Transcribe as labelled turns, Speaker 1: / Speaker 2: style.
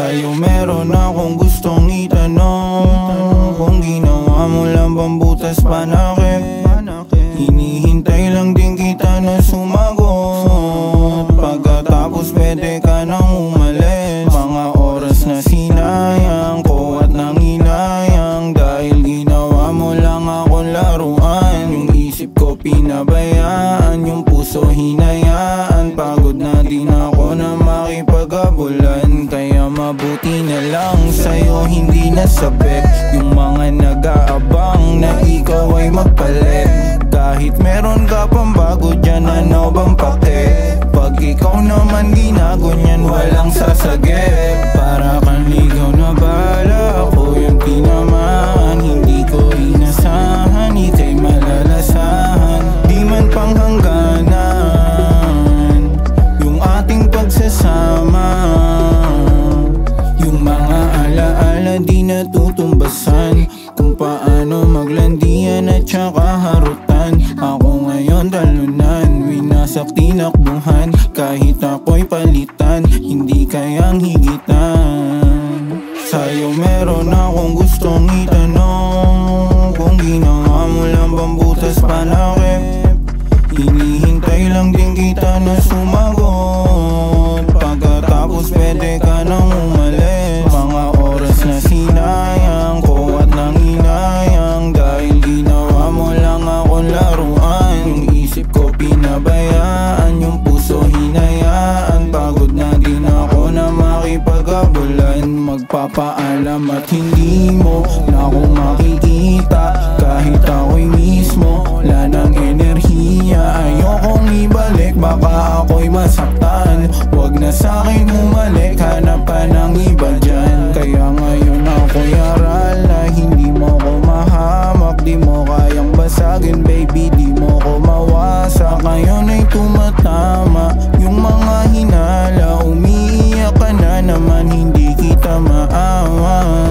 Speaker 1: Sa'yo meron akong gustong itanong, kung ginawa mo lang bang butas panakip. Hinihintay lang din kita na sumagot, pagkatapos pwede ka nang umalis. Mga oras na sinayang ko at nanginayang, dahil ginawa mo lang akong laruan. Yung isip ko pinabayaan, yung puso hinayaan. Pagod na din ako na makipag-abulan, kaya mabuti na lang sa'yo hindi nasabik yung mga nag-aabang na ikaw ay magpalit. Kahit meron ka pang bago dyan, ano bang pake? Pag ikaw naman ginagunyan, walang sasagip. Para kang ligaw na bala, ako yung tinamaan. Hindi ko inasahan, ika'y malalasahan. Di man panghangganan yung ating pagsasama. Yung mga alaala di natutumbasan, kung paano maglandian at saka harutan. Ako ngayon talunan, winasak tinakbuhan. Kahit ako'y palitan, hindi kayang higitan. Sa'yo meron akong gustong itanong, kung ginawa mo lang bang butas panakip. Hinihintay lang din kita na sumagot, pagkatapos pwede ka nang umalis. Mga oras na sinayang ko at nanginayang, dahil ginawa mo lang akong laruan. Yung isip ko pinabayaan, yung puso hinayaan. Pagod na din ako na makipag-abulan. Magpapaalam at hindi mo na ako makikita, kahit ako'y mismo wala ng enerhiya. Ayokong ibalik, baka ako'y masaktan. Huwag na sa'kin humalik, hanap pa ng iba dyan. Kaya ngayon ako'y aral na hindi mo ko mahamak. Di mo kayang basagin baby, di mo ko mawasak. Ngayon ay tumatama yung mga hinala, umiiyak ka na naman, hindi kita maawa.